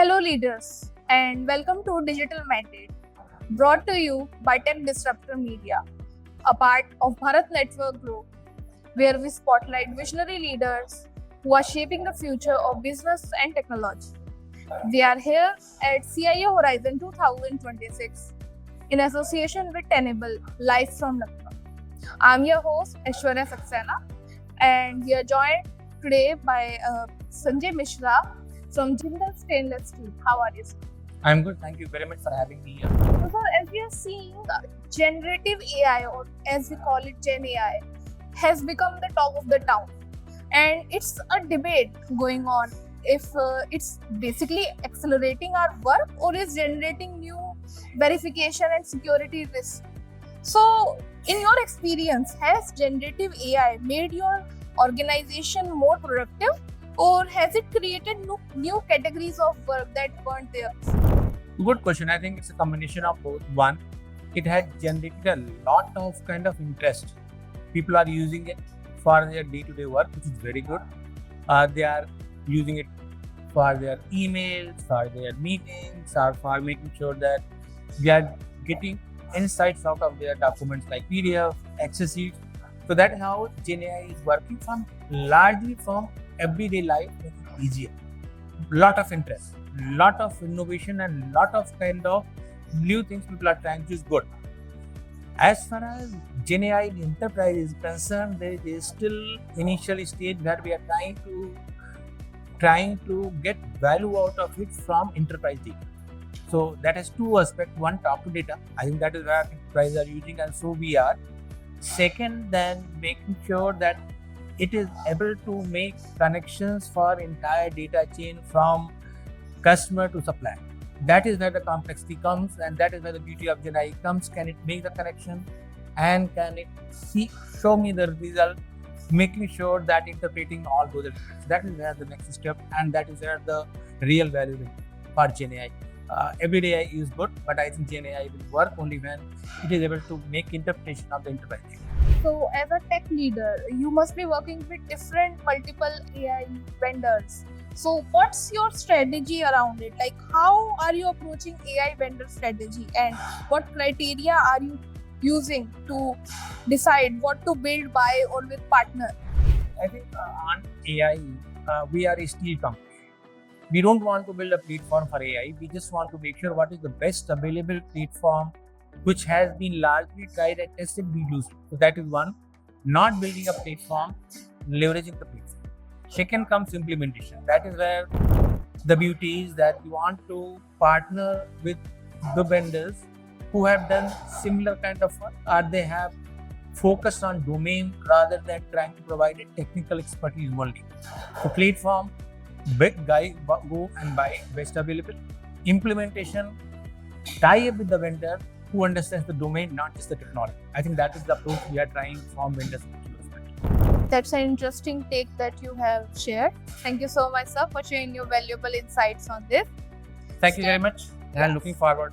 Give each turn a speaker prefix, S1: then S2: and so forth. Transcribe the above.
S1: Hello, leaders, and welcome to Digital Mandate, brought to you by Tech Disruptor Media, a part of Bharat Network Group, where we spotlight visionary leaders who are shaping the future of business and technology. We are here at CIO Horizon 2026 in association with Tenable, live from Lucknow. I'm your host, Aishwarya Saxena, and we are joined today by Sanjay Mishra from Jindal Stainless Steel. How are you, sir?
S2: I'm good. Thank you very much for having me here.
S1: So, sir, as we are seeing, generative AI, or as we call it Gen AI, has become the talk of the town. And it's a debate going on if it's basically accelerating our work or is generating new verification and security risks. So, in your experience, has generative AI made your organization more productive, or has it created new categories of work that weren't there?
S2: Good question. I think it's a combination of both. One, it has generated a lot of kind of interest. People are using it for their day-to-day work, which is very good. They are using it for their emails, for their meetings, or for making sure that they are getting insights out of their documents like PDF, Access sheets. So that is how Gen AI is working largely from everyday life, making it easier. Lot of interest, lot of innovation, and lot of kind of new things people are trying to is good. As far as Gen AI in enterprise is concerned, there is still initial stage where we are trying to get value out of it from enterprise data. So that has two aspects. One, talk to data. I think that is where enterprise are using, and so we are. Second, then making sure that it is able to make connections for entire data chain from customer to supplier. That is where the complexity comes, and that is where the beauty of Gen AI comes. Can it make the connection, and can it show me the result, making sure that interpreting all those elements. That is where the next step, and that is where the real value will be for Gen AI. Every AI is good, but I think Gen AI will work only when it is able to make interpretation of the enterprise data.
S1: So, as a tech leader, you must be working with multiple AI vendors. So, what's your strategy around it? Like, how are you approaching AI vendor strategy, and what criteria are you using to decide what to build, buy, or with partner?
S2: I think on AI, we are a steel company. We don't want to build a platform for AI. We just want to make sure what is the best available platform which has been largely tried and tested, we use. So that is one. Not building a platform, leveraging the platform. Second comes implementation. That is where the beauty is that we want to partner with the vendors who have done similar kind of work, or they have focused on domain rather than trying to provide a technical expertise only. So platform, big guy, go and buy best available. Implementation, tie up with the vendor who understands the domain, not just the technology. I think that is the approach we are trying from vendors.
S1: That's an interesting take that you have shared. Thank you so much, sir, for sharing your valuable insights on this.
S2: Thank you very much, and looking forward